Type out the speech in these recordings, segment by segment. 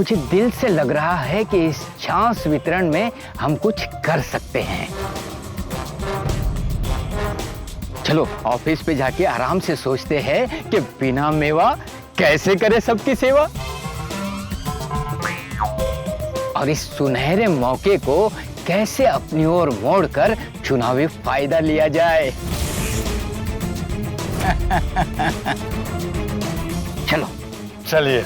मुझे दिल से लग रहा है कि इस छाछ वितरण में हम कुछ कर सकते हैं। चलो ऑफिस पे जाके आराम से सोचते हैं कि बिना मेवा कैसे करे सबकी सेवा, और इस सुनहरे मौके को कैसे अपनी ओर मोड़कर चुनावी फायदा लिया जाए। चलो चलिए।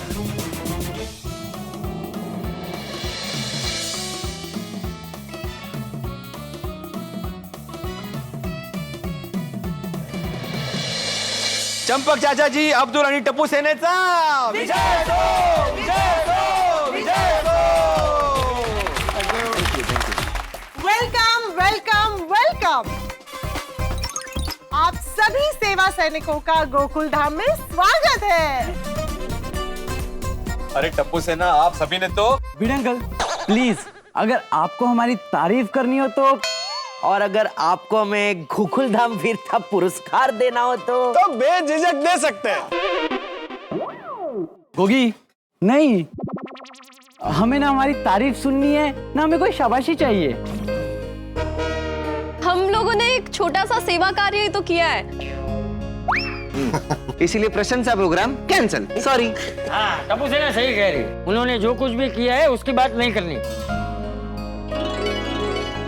चंपक चाचा जी, अब्दुल आणि टप्पू सेनेचा विजय हो, विजय हो, विजय हो। Welcome welcome welcome. आप सभी सेवा सैनिकों का गोकुल धाम में स्वागत है। अरे टप्पू सेना, आप सभी ने तो भिड़े अंकल प्लीज, अगर आपको हमारी तारीफ करनी हो तो, और अगर आपको हमें गोकुल धाम वीरता पुरस्कार देना हो तो बेझिझक दे सकते हैं। गोगी नहीं, हमें ना हमारी तारीफ सुननी है ना हमें कोई शाबाशी चाहिए। हम लोगों ने एक छोटा सा सेवा कार्य ही तो किया है। इसीलिए प्रशंसा प्रोग्राम कैंसिल। सॉरी। हाँ, टप्पू सेना सही कह रही है। उन्होंने जो कुछ भी किया है उसकी बात नहीं करनी।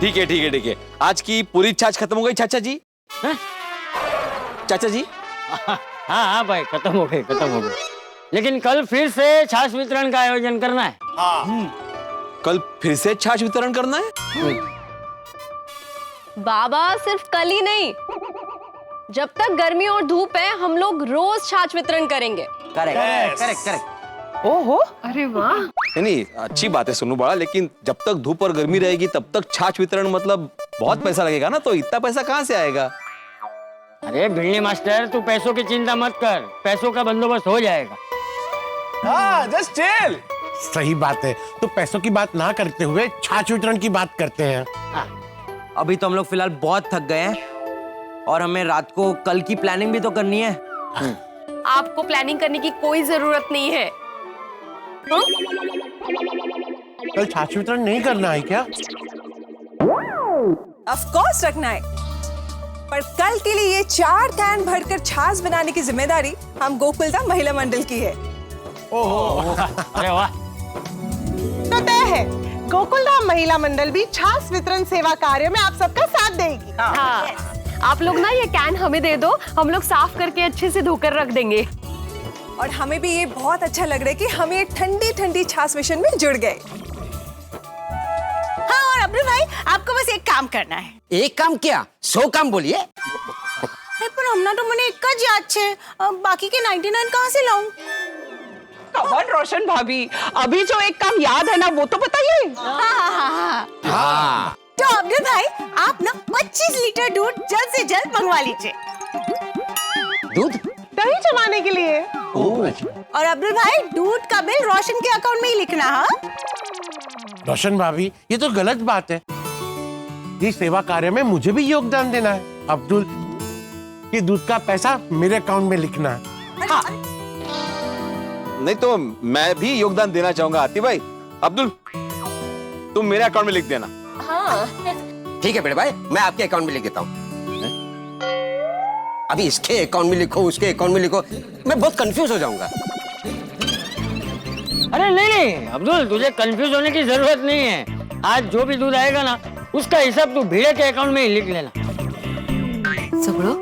ठीक है ठीक है ठीक है। आज की पूरी छाछ खत्म हो गई चाचा जी? हाँ? चाचा जी? हाँ हाँ भाई, खत्म हो गए। लेकिन कल फिर से छाछ वितरण का आयोजन करना है। कल फिर से छाछ वितरण करना है? बाबा सिर्फ कल ही नहीं, जब तक गर्मी और धूप है हम लोग रोज छाछ वितरण करेंगे। करेक्ट। ओहो, अरे वाह। नहीं, अच्छी बात है सोनू बड़ा, लेकिन जब तक धूप और गर्मी रहेगी तब तक छाछ वितरण मतलब बहुत पैसा लगेगा ना, तो इतना पैसा कहाँ से आएगा? अरे भिड़नी मास्टर, तू पैसों की चिंता मत कर, पैसों का बंदोबस्त हो जाएगा। हाँ, जस्ट चिल। सही बात है, तो पैसों की बात ना करते हुए छाछ वितरण की बात करते हैं। अभी तो हम लोग फिलहाल बहुत थक गए हैं और हमें रात को कल की प्लानिंग भी तो करनी है। आपको प्लानिंग करने की कोई जरूरत नहीं है। कल छाछ वितरण नहीं करना है क्या? ऑफ कोर्स रखना है, पर कल के लिए ये 4 कैन भरकर छाछ बनाने की जिम्मेदारी हम गोकुलधाम महिला मंडल की है। अरे वाह। तो तय है, गोकुलधाम महिला मंडल भी छाछ वितरण सेवा कार्य में आप सबका साथ देगी। हाँ, आप लोग ना ये कैन हमें दे दो, हम लोग साफ करके अच्छे से धोकर रख देंगे। और हमें भी ये बहुत अच्छा लग रहा है कि हम ये ठंडी ठंडी छाछ मिशन में जुड़ गए। हाँ, और अब्दुल भाई, आपको बस एक काम करना है। एक काम क्या, 100 काम बोलिए। पर हमना तो मैंने एक का याद छे, बाकी के 99 कहाँ से लाऊं? कमल रोशन भाभी, अभी जो एक काम याद है ना वो तो बताइए। हाँ। तो अब्दुल भाई, आप ना 25 लीटर दूध जल्द से जल्द मंगवा लीजिए। दूध? दही जमाने के लिए। और अब्दुल भाई, दूध का बिल रोशन के अकाउंट में ही लिखना। हाँ, रोशन भाभी, ये तो गलत बात है। इस सेवा कार्य में मुझे भी योगदान देना है। अब्दुल, ये दूध का पैसा मेरे अकाउंट में लिखना है। हाँ। नहीं तो मैं भी योगदान देना चाहूंगा। आती भाई, अब्दुल तुम मेरे अकाउंट में लिख देना। हाँ। ठीक है बेटे भाई, मैं आपके अकाउंट में लिख देता हूँ। अभी इसके अकाउंट में लिखो, उसके अकाउंट में लिखो, मैं बहुत कंफ्यूज हो जाऊंगा। अरे नहीं अब्दुल, तुझे कंफ्यूज होने की जरूरत नहीं है। आज जो भी दूध आएगा ना, उसका हिसाब तू भिड़े के अकाउंट में ही लिख लेना। सबड़ो।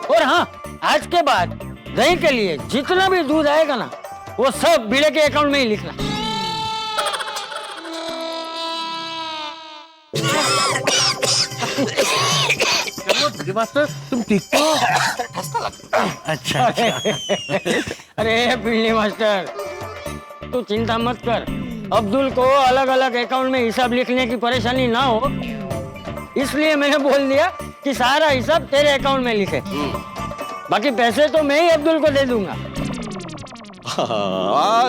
और हाँ, आज के बाद दही के लिए जितना भी दूध आएगा ना, वो सब भिड़े के अकाउंट में ही लिखना। मास्टर, तुम ठीक हो? अच्छा। अरे भिड़नी मास्टर, तू चिंता मत कर। अब्दुल को अलग अलग अकाउंट में हिसाब लिखने की परेशानी ना हो, इसलिए मैंने बोल दिया कि सारा हिसाब तेरे अकाउंट में लिखे। बाकी पैसे तो मैं ही अब्दुल को दे दूंगा।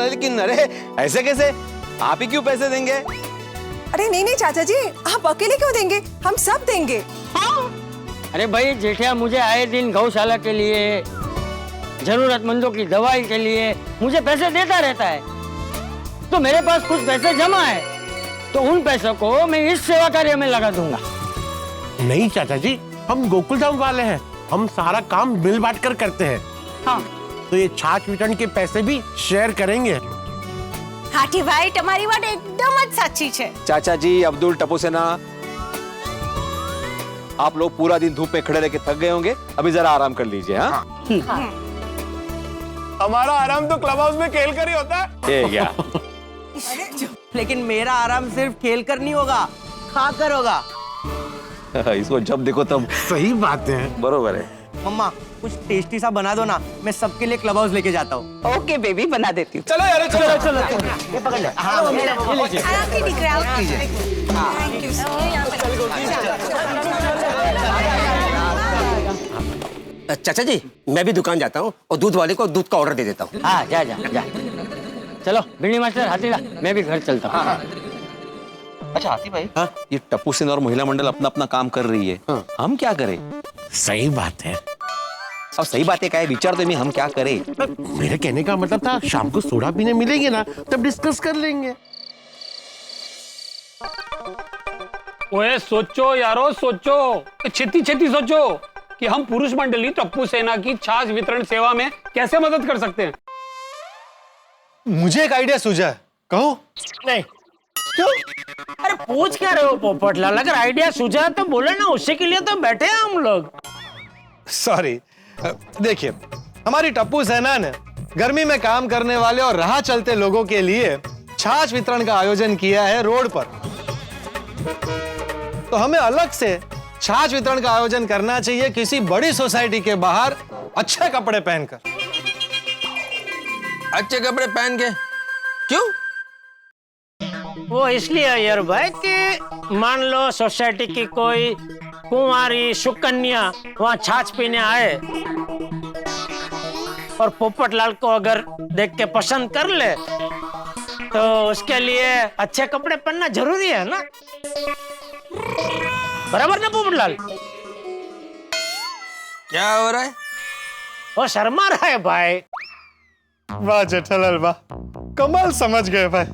लेकिन अरे ऐसे कैसे, आप ही क्यों पैसे देंगे? अरे नहीं चाचा जी, आप अकेले क्यों देंगे, हम सब देंगे। हाँ। अरे भाई जेठिया, मुझे आए दिन गौशाला के लिए, जरूरतमंदों की दवाई के लिए मुझे पैसे देता रहता है। तो मेरे पास कुछ पैसे जमा है, तो उन पैसों को मैं इस सेवा कार्य में लगा दूंगा। नहीं चाचा जी, हम गोकुल धाम वाले हैं, हम सारा काम मिल बांट कर करते हैं। हाँ। तो ये छाछ वितरण के पैसे भी शेयर करेंगे। हाथी भाई તમારી વાત એકદમ જ સાચી છે। चाचा जी, अब्दुल, टप्पू सेना, आप लोग पूरा दिन धूप में खड़े रह के थक गए होंगे, अभी जरा आराम कर लीजिए। हाँ, हमारा आराम तो क्लब हाउस में खेल कर ही होता है। ये क्या? लेकिन मेरा आराम सिर्फ खेल कर नहीं होगा, खा कर होगा। इसको जब देखो तब सही बात है। बरोबर है। मम्मा कुछ टेस्टी सा बना दो ना, मैं सबके लिए क्लब हाउस लेके जाता हूँ। ओके बेबी, बना देती हूँ। चलो यार, चलो चलो। ये पकड़ ले। हाँ, આરામથી દીકરા થેન્ક यू। चाचा जी, मैं भी दुकान जाता हूँ और दूध वाले को दूध का ऑर्डर दे देता हूँ। हाँ, जा जा जा। चलो बिल्ली मास्टर, हाथीला, मैं भी घर चलता हूँ। अच्छा हाथी भाई, हाँ? ये टप्पू सेना और महिला मंडल अपना अपना काम कर रही है, हम क्या करें? सही बात है। अब सही बात है, क्या है विचार तो मैं हम क्या करें? मेरे कहने का मतलब था शाम को सोडा पीने मिलेंगे ना, तब डिस्कस कर लेंगे। ओए सोचो यारो, सोचो, छेती छेती सोचो कि हम पुरुष मंडली टप्पू सेना की छाछ वितरण सेवा में कैसे मदद कर सकते हैं। मुझे एक आइडिया सूझा है, कहो? नहीं क्यों? अरे पूछ क्या रहे हो पोपटलाल? अगर आइडिया सूझा तो बोले ना, उसी के लिए तो बैठे हैं हम लोग। सॉरी, देखिए, हमारी टप्पू सेना ने गर्मी में काम करने वाले और राह चलते लोगों के लिए छाछ वितरण का आयोजन किया है रोड पर। तो हमें अलग से छाछ वितरण का आयोजन करना चाहिए किसी बड़ी सोसाइटी के बाहर, अच्छे कपड़े पहनकर। अच्छे कपड़े पहन के? क्यों? वो इसलिए यार भाई कि मान लो सोसाइटी की कोई कुंवारी सुकन्या वहाँ छाछ पीने आए और पोपटलाल को अगर देख के पसंद कर ले, तो उसके लिए अच्छे कपड़े पहनना जरूरी है ना, बराबर ना पोपटलाल? क्या हो रहा है? वो शर्मा रहा है भाई। वाह जेठालाल वाह, कमाल समझ गए भाई।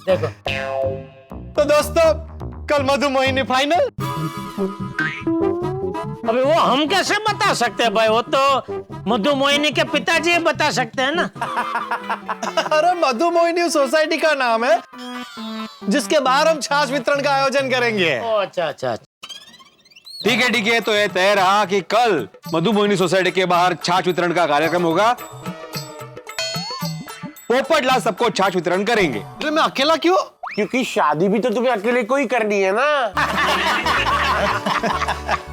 देखो तो दोस्तों, कल मधुमोहिनी फाइनल। अभी वो हम कैसे बता सकते हैं भाई? वो तो मधुमोहिनी के पिताजी बता सकते हैं ना। अरे मधुमोहिनी सोसाइटी का नाम है जिसके बाहर हम छाछ वितरण का आयोजन करेंगे। अच्छा अच्छा। ठीक है, तो ये तय रहा कि कल मधुमोहिनी सोसाइटी के बाहर छाछ वितरण का कार्यक्रम होगा। पोपटलाल सबको छाछ वितरण करेंगे। अरे मैं अकेला क्यों? क्योंकि शादी भी तो तुम्हें अकेले को ही करनी है ना।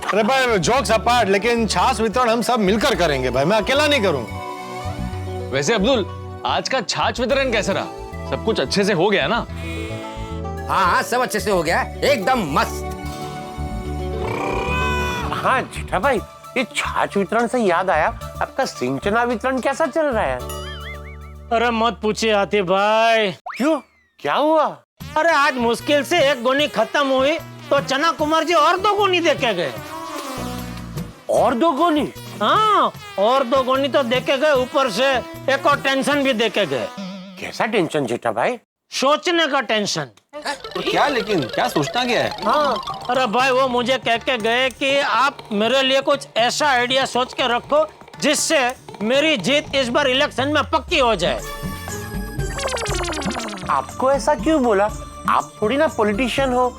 अरे भाई जोक्स अपार्ट, लेकिन छाछ वितरण हम सब मिलकर करेंगे भाई, मैं अकेला नहीं करूंगा। वैसे अब्दुल, आज का छाछ वितरण कैसा रहा? सब कुछ अच्छे से हो गया ना? हाँ हाँ, सब अच्छे से हो गया, एकदम मस्त। हाँ जेठा भाई, ये छाछ वितरण से याद आया, आपका सिंचना वितरण कैसा चल रहा है? अरे मत पूछिए हाथी भाई। क्यों, क्या हुआ? अरे आज मुश्किल से एक गोनी खत्म हुई तो चना कुमार जी और 2 गोनी देके गए। और 2 गोनी? हाँ, और 2 गोनी तो देके गए, ऊपर से एक और टेंशन भी देके गए। कैसा टेंशन जेठा भाई? सोचने का टेंशन। तो क्या, लेकिन क्या सोचना क्या है? हाँ, अरे भाई वो मुझे कह के गए कि आप मेरे लिए कुछ ऐसा आइडिया सोच के रखो जिससे मेरी जीत इस बार इलेक्शन में पक्की हो जाए। आपको ऐसा क्यों बोला? आप थोड़ी ना पॉलिटिशियन हो।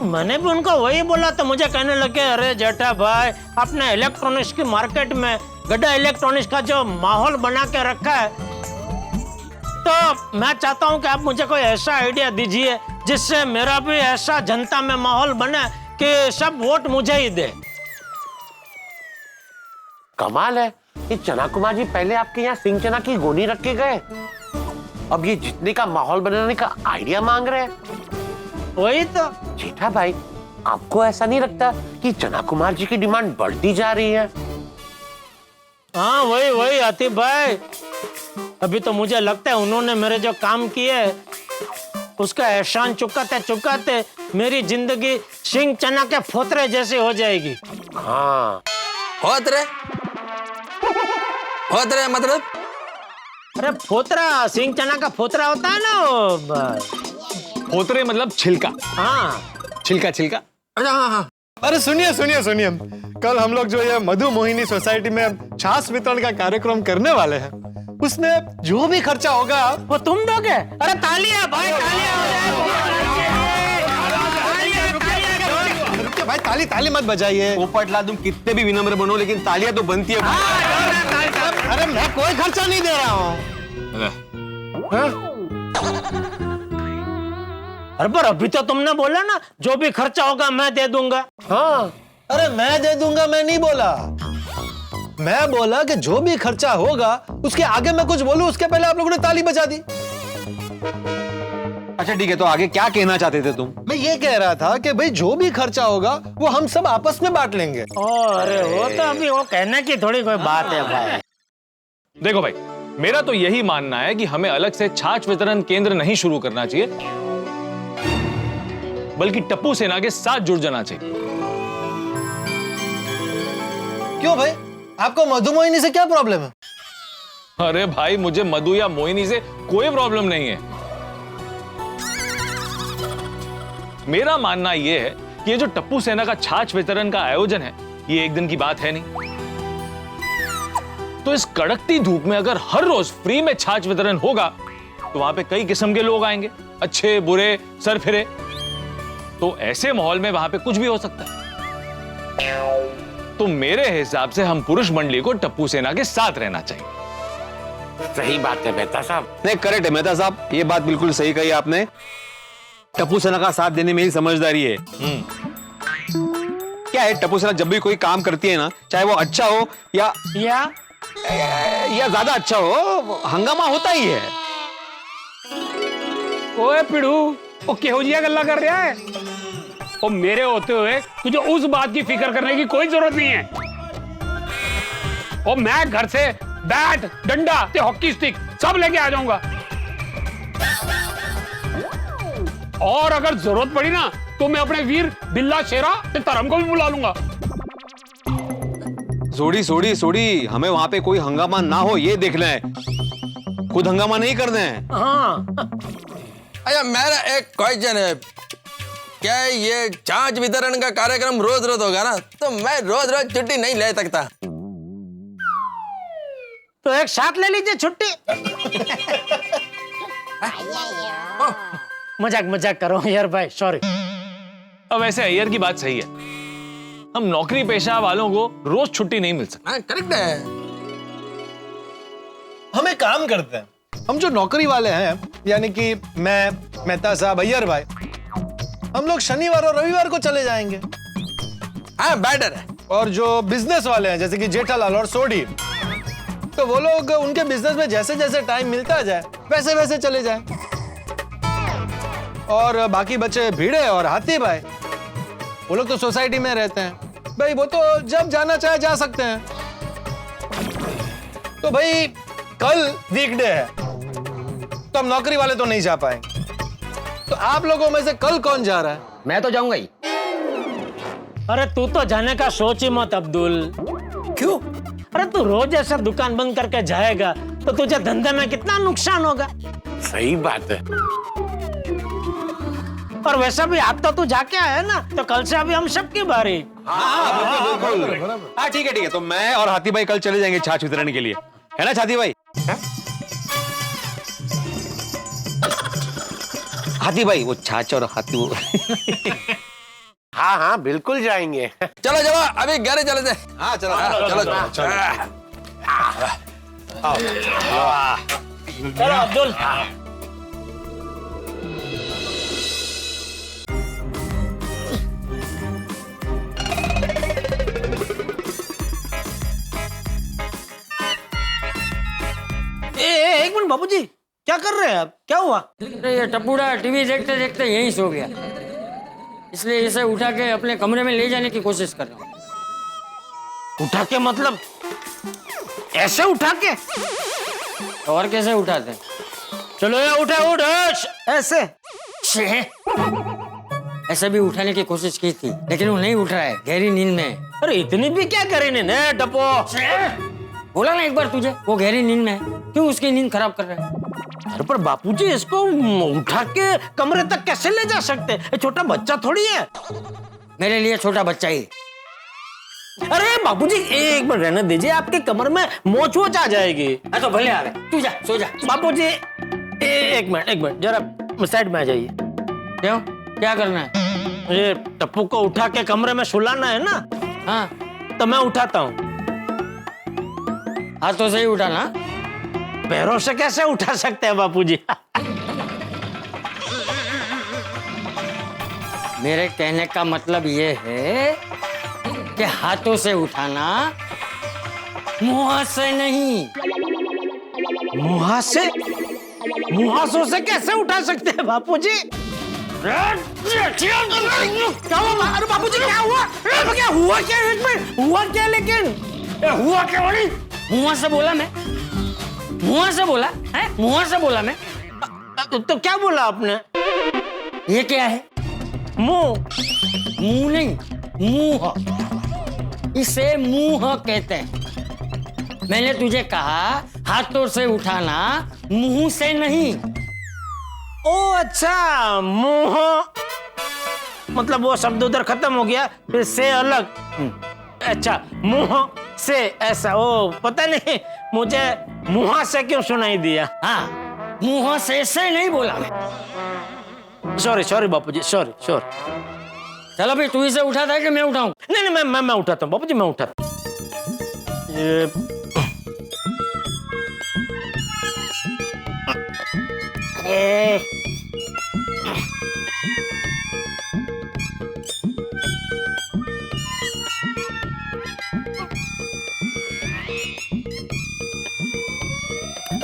मैंने भी उनको वही बोला तो मुझे कहने लगे, अरे जेठा भाई, अपने इलेक्ट्रॉनिक्स की मार्केट में गड्ढा इलेक्ट्रॉनिक्स का जो माहौल बना के रखा है, तो मैं चाहता हूं कि आप मुझे कोई ऐसा आइडिया दीजिए जिससे मेरा भी ऐसा जनता में माहौल बने कि सब वोट मुझे ही दे। कमाल है, ये चना कुमार जी पहले आपके यहाँ सिंह चना की गोनी रख के गए, अब ये जितने का माहौल बनाने का आइडिया मांग रहे हैं। वही तो जेठा भाई, आपको ऐसा नहीं लगता कि चना कुमार जी की डिमांड बढ़ती जा रही है? हाँ वही आतिफ भाई, अभी तो मुझे लगता है उन्होंने मेरे जो काम किए उसका एहसान चुकाते चुकाते मेरी जिंदगी सिंह चना के फोतरे जैसी हो जाएगी। हाँ, होत रहे मतलब अरे फोतरा, सिंह चना का फोतरा होता है ना वो। पोतरे मतलब छिलका। हाँ छिलका छिलका। अच्छा हाँ हाँ। अरे सुनिए सुनिए सुनिए, कल हम लोग जो ये मधु मोहिनी सोसाइटी में छाछ वितरण का कार्यक्रम करने वाले हैं, उसमें जो भी खर्चा होगा वो तुम दोगे? अरे तालियां भाई, तालियां हो जाए। रुकिए भाई, ताली ताली मत बजाइए। पोपटलाल तुम कितने भी विनम्र बनो लेकिन तालियां तो बनती है। अरे मैं कोई खर्चा नहीं दे रहा हूँ। अरे पर अभी तो तुमने बोला ना जो भी खर्चा होगा मैं दे दूंगा। हाँ, अरे मैं दे दूंगा मैं नहीं बोला। मैं बोला कि जो भी खर्चा होगा उसके आगे मैं कुछ बोलूं उसके पहले आप लोगों ने ताली बजा दी। अच्छा ठीक है, तो आगे क्या कहना चाहते थे तुम? मैं ये कह रहा था कि भाई जो भी खर्चा होगा वो हम सब आपस में बांट लेंगे। अरे वो तो अभी वो कहने की थोड़ी कोई बात है भाई। देखो भाई, मेरा तो यही मानना है कि हमें अलग से छाछ वितरण केंद्र नहीं शुरू करना चाहिए, बल्कि टप्पू सेना के साथ जुड़ जाना चाहिए। क्यों भाई, आपको मधु मोहिनी से क्या प्रॉब्लम है? अरे भाई, मुझे मधु या मोहिनी से कोई प्रॉब्लम नहीं है। मेरा मानना यह है कि ये जो टप्पू सेना का छाछ वितरण का आयोजन है, ये एक दिन की बात है नहीं। तो इस कड़कती धूप में अगर हर रोज फ्री में छाछ वितरण होगा तो वहां पे कई किस्म के लोग आएंगे, अच्छे बुरे सरफिरे। तो ऐसे माहौल में वहां पे कुछ भी हो सकता है। तो मेरे हिसाब से हम पुरुष मंडली को टप्पू सेना के साथ रहना चाहिए। सही बात है मेहता साहब। नहीं, करेक्ट है मेहता साहब, ये बात बिल्कुल सही कही आपने। टप्पू सेना का साथ देने में ही समझदारी है। क्या है, टप्पू सेना जब भी कोई काम करती है ना, चाहे वो अच्छा हो या ज्यादा अच्छा हो, हंगामा होता ही है। ओए पिड़ू, वो केहोजिया गल्ला कर रहा है। और मेरे होते हुए तुझे उस बात की फिक्र करने की कोई जरूरत नहीं है। और मैं घर से बैट, डंडा ते हॉकी स्टिक सब लेके आ जाऊंगा। और अगर जरूरत पड़ी ना तो मैं अपने वीर बिल्ला शेरा ते तरम को भी बुला लूंगा। सोड़ी, हमें वहां पे कोई हंगामा ना हो ये देखना है, खुद हंगामा नहीं करना है। हाँ। अच्छा मेरा एक क्वेश्चन है, क्या ये छाछ वितरण का कार्यक्रम रोज रोज होगा ना, तो मैं रोज रोज छुट्टी नहीं ले सकता। तो एक साथ ले लीजिए छुट्टी। मजाक करो यार भाई, सॉरी। अब ऐसे अय्यर की बात सही है, हम नौकरी पेशा वालों को रोज छुट्टी नहीं मिल सकती। करेक्ट है। हम एक काम करते हैं, हम जो नौकरी वाले हैं यानी कि मैं, मेहता साहब, अय्यर भाई, हम लोग शनिवार और रविवार को चले जाएंगे। हाँ बेटर है। और जो बिजनेस वाले हैं जैसे कि जेठालाल और सोडी, तो वो लोग उनके बिजनेस में जैसे जैसे टाइम मिलता जाए वैसे वैसे चले जाएं। और बाकी बचे भिड़े और हाथी भाई, वो लोग तो सोसाइटी में रहते हैं भाई, वो तो जब जाना चाहे जा सकते हैं। तो भाई कल वीकडे है तो हम नौकरी वाले तो नहीं जा पाएंगे। तो आप लोगों में से कल कौन जा रहा है? मैं तो जाऊंगा ही। अरे तू तो जाने का सोच ही मत अब्दुल। क्यों? अरे तू रोज ऐसा दुकान बंद करके जाएगा तो तुझे धंधे में कितना नुकसान होगा। सही बात है। और वैसा भी आप तो तू जाके आया ना, तो कल से अभी हम सबकी बारी। बिल्कुल। हाँ ठीक है, तो मैं और हाथी भाई कल चले जाएंगे छाछ वितरण के लिए, है ना छाती भाई? हाथी भाई, वो छाछ और हाथी वो हाँ हाँ बिल्कुल जाएंगे। चलो चलो अभी घर चले जाए। हाँ चलो चलो अब्दुल। एक मिनट बाबूजी, क्या कर रहे हैं आप? क्या हुआ? ये टप्पूड़ा टीवी देखते देखते यहीं सो गया, इसलिए इसे उठा के अपने कमरे में ले जाने की कोशिश कर रहा हूँ। उठा के मतलब ऐसे उठा के? और कैसे उठाते? चलो ये उठ ऐसे। ऐसे भी उठाने की कोशिश की थी लेकिन वो नहीं उठ रहा है, गहरी नींद में। अरे इतनी भी क्या करेंगे ने टप्पो? बोला ना एक बार तुझे, वो गहरी नींद में है, क्यों उसकी नींद खराब कर रहा है? अरे पर बापूजी इसको उठा के कमरे तक कैसे ले जा सकते हैं? छोटा बच्चा थोड़ी है। मेरे लिए छोटा बच्चा ही। अरे बापूजी एक मिनट रहने दीजिए, आपके कमर में मोच वोच आ जाएगी। तो भले आ गए, तू जा, सो जा। बापूजी एक मिनट जरा साइड में आ जाइए। क्यों, क्या करना है? मुझे टप्पू को उठा के कमरे में सुलाना है ना। हाँ तो मैं उठाता हूँ। हाथों से ही उठाना। पैरों से कैसे उठा सकते हैं बापूजी? मेरे कहने का मतलब ये है कि हाथों से उठाना, मुंह से नहीं। मुहासों से कैसे उठा सकते हैं बापूजी? क्या हुआ? अरे बापूजी क्या हुआ? क्या हुआ? क्या हुआ क्या? लेकिन हुआ क्या? बड़ी मुंह से बोला मैं, मुंह से बोला है, मुंह से बोला मैं। तो क्या बोला आपने? ये क्या है? मुंह नहीं, मुंह। इसे मुंह कहते हैं। मैंने तुझे कहा हाथों से उठाना, मुंह से नहीं। ओ अच्छा, मुंह मतलब वो शब्द उधर खत्म हो गया, फिर से अलग। अच्छा, मुंह से ऐसा। ओ पता नहीं मुझे मुंह से क्यों सुनाई दिया। हाँ, मुंह से नहीं बोला मैं। सॉरी बापूजी, सॉरी। चलो भाई, तू इसे उठाता है कि मैं उठाऊं? नहीं, मैं उठाता हूँ बापूजी, मैं उठाता हूँ।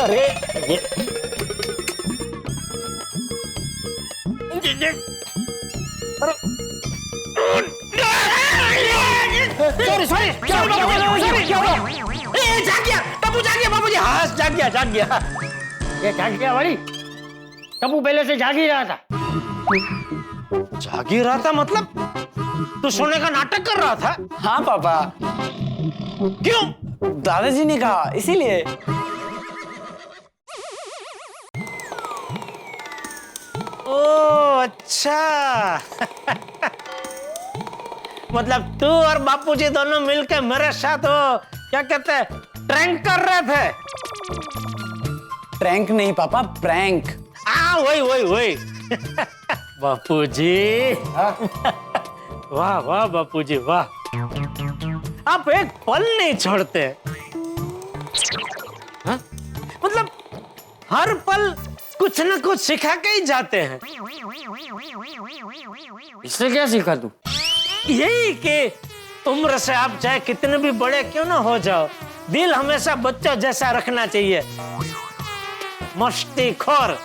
अरे सॉरी क्या हुआ? जाग गया टप्पू, जाग गया बाबूजी। हाँ जाग गया। ये जाग गया बड़ी? टप्पू पहले से जाग ही रहा था। जाग ही रहा था मतलब? तू सोने का नाटक कर रहा था? हाँ पापा। क्यों? दादाजी ने कहा, इसीलिए। ओ अच्छा। मतलब तू और बापूजी दोनों मिलकर मेरे साथ वो क्या कहते हैं, प्रैंक कर रहे थे? प्रैंक नहीं पापा, प्रैंक। हाँ वही। बापूजी वाह बापूजी वाह, आप एक पल नहीं छोड़ते। हाँ? मतलब हर पल कुछ न कुछ सिखा के ही जाते हैं। इससे क्या सीखा तू? यही कि उम्र से आप चाहे कितने भी बड़े क्यों ना हो जाओ, दिल हमेशा बच्चों जैसा रखना चाहिए। मस्तीखोर।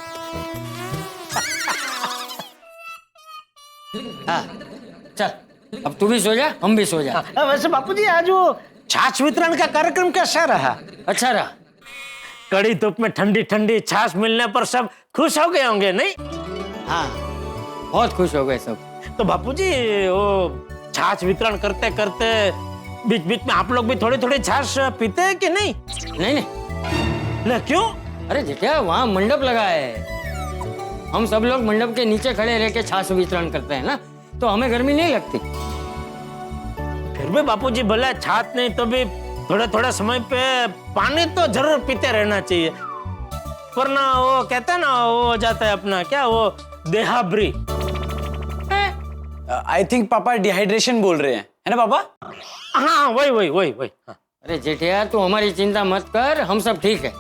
हाँ, चल अब तू भी सो जा, हम भी सो जा। वैसे बापूजी आज वो छाछ वितरण का कार्यक्रम कैसा रहा? अच्छा रहा। कड़ी धूप में ठंडी ठंडी छाछ मिलने पर सब खुश हो गए होंगे नहीं? हाँ, बहुत खुश हो गए सब। तो बापूजी वो छाछ वितरण करते करते बीच बीच में आप लोग भी थोड़ी थोड़ी छाछ पीते हैं कि नहीं? नहीं। ले क्यों? अरे जेठिया, वहाँ मंडप लगा है, हम सब लोग मंडप के नीचे खड़े रह के छाछ वितरण करते हैं ना, तो हमें गर्मी नहीं लगती। फिर भी बापूजी भले छाछ नहीं तो भी थोड़े थोड़े समय पे पानी तो जरूर पीते रहना चाहिए, वरना वो कहते हैं ना, वो हो जाता है अपना क्या, वो देहाब्री। आई थिंक पापा डिहाइड्रेशन बोल रहे हैं, है ना पापा? हाँ वही। हाँ। अरे जेठिया, तू हमारी चिंता मत कर, हम सब ठीक है।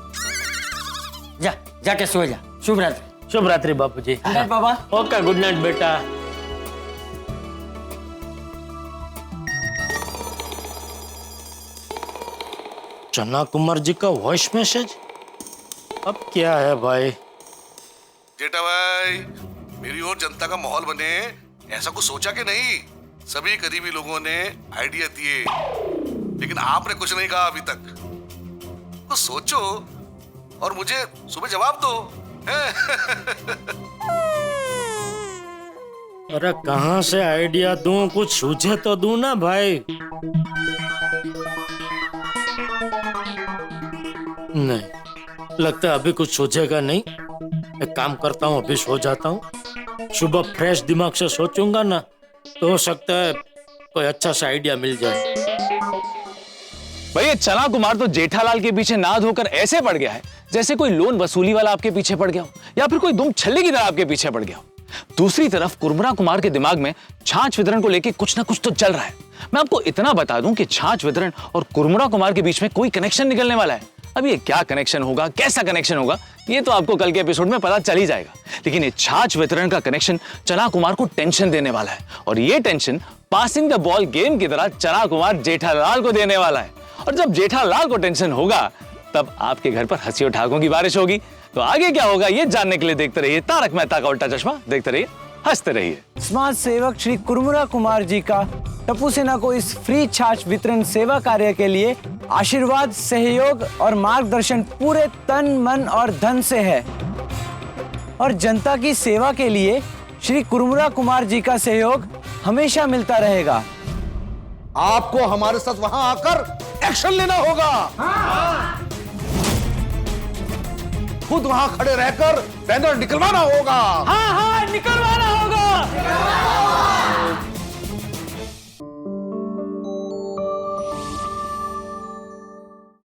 जाके सो जा। शुभ रात्रि। शुभ रात्रि बापूजी। पापा। ओके, गुड नाइट बेटा। चन्ना कुमार जी का वॉइस मैसेज, अब क्या है भाई? जेठा भाई, मेरी और जनता का माहौल बने ऐसा कुछ सोचा कि नहीं? सभी करीबी लोगों ने आइडिया दिए, लेकिन आपने कुछ नहीं कहा अभी तक। तो सोचो और मुझे सुबह जवाब दो। अरे कहाँ से आइडिया दूं, कुछ सूझे तो दूं ना भाई। नहीं, लगता है अभी कुछ सोचेगा नहीं। एक काम करता हूँ, अभी सो जाता हूँ। सुबह फ्रेश दिमाग से सोचूंगा ना, तो हो सकता है कोई अच्छा सा आइडिया मिल जाए। भाई ये चना कुमार तो जेठालाल के पीछे ना धोकर ऐसे पड़ गया है जैसे कोई लोन वसूली वाला आपके पीछे पड़ गया हो, या फिर कोई दुम छल्ले की तरह आपके पीछे पड़ गया हो। दूसरी तरफ कुरमुरा कुमार के दिमाग में छाछ वितरण को लेकर कुछ ना कुछ तो चल रहा है। मैं आपको इतना बता दूं कि छाछ वितरण और कुरमुरा कुमार के बीच में कोई कनेक्शन निकलने वाला है। अब ये क्या कनेक्शन होगा, कैसा कनेक्शन होगा, ये तो आपको कल के एपिसोड में पता चल ही जाएगा। लेकिन ये छाछ वितरण का कनेक्शन चना कुमार को टेंशन देने वाला है, और ये tension passing the ball game की तरह चना कुमार जेठालाल को देने वाला है। और जब जेठालाल को टेंशन होगा तब आपके घर पर हंसी और ठाकों की बारिश होगी। तो आगे क्या होगा ये जानने के लिए देखते रहिए तारक मेहता का उल्टा चश्मा। देखते रहिए, हंसते रहिए। समाज सेवक श्री कुरमुरा कुमार जी का टप्पू सेना को इस फ्री छाछ वितरण सेवा कार्य के लिए आशीर्वाद, सहयोग और मार्गदर्शन पूरे तन, मन और धन से है। और जनता की सेवा के लिए श्री कुरमुरा कुमार जी का सहयोग हमेशा मिलता रहेगा। आपको हमारे साथ वहां आकर एक्शन लेना होगा। खुद वहां खड़े रहकर बैनर निकलवाना होगा। हाँ हाँ, निकलवा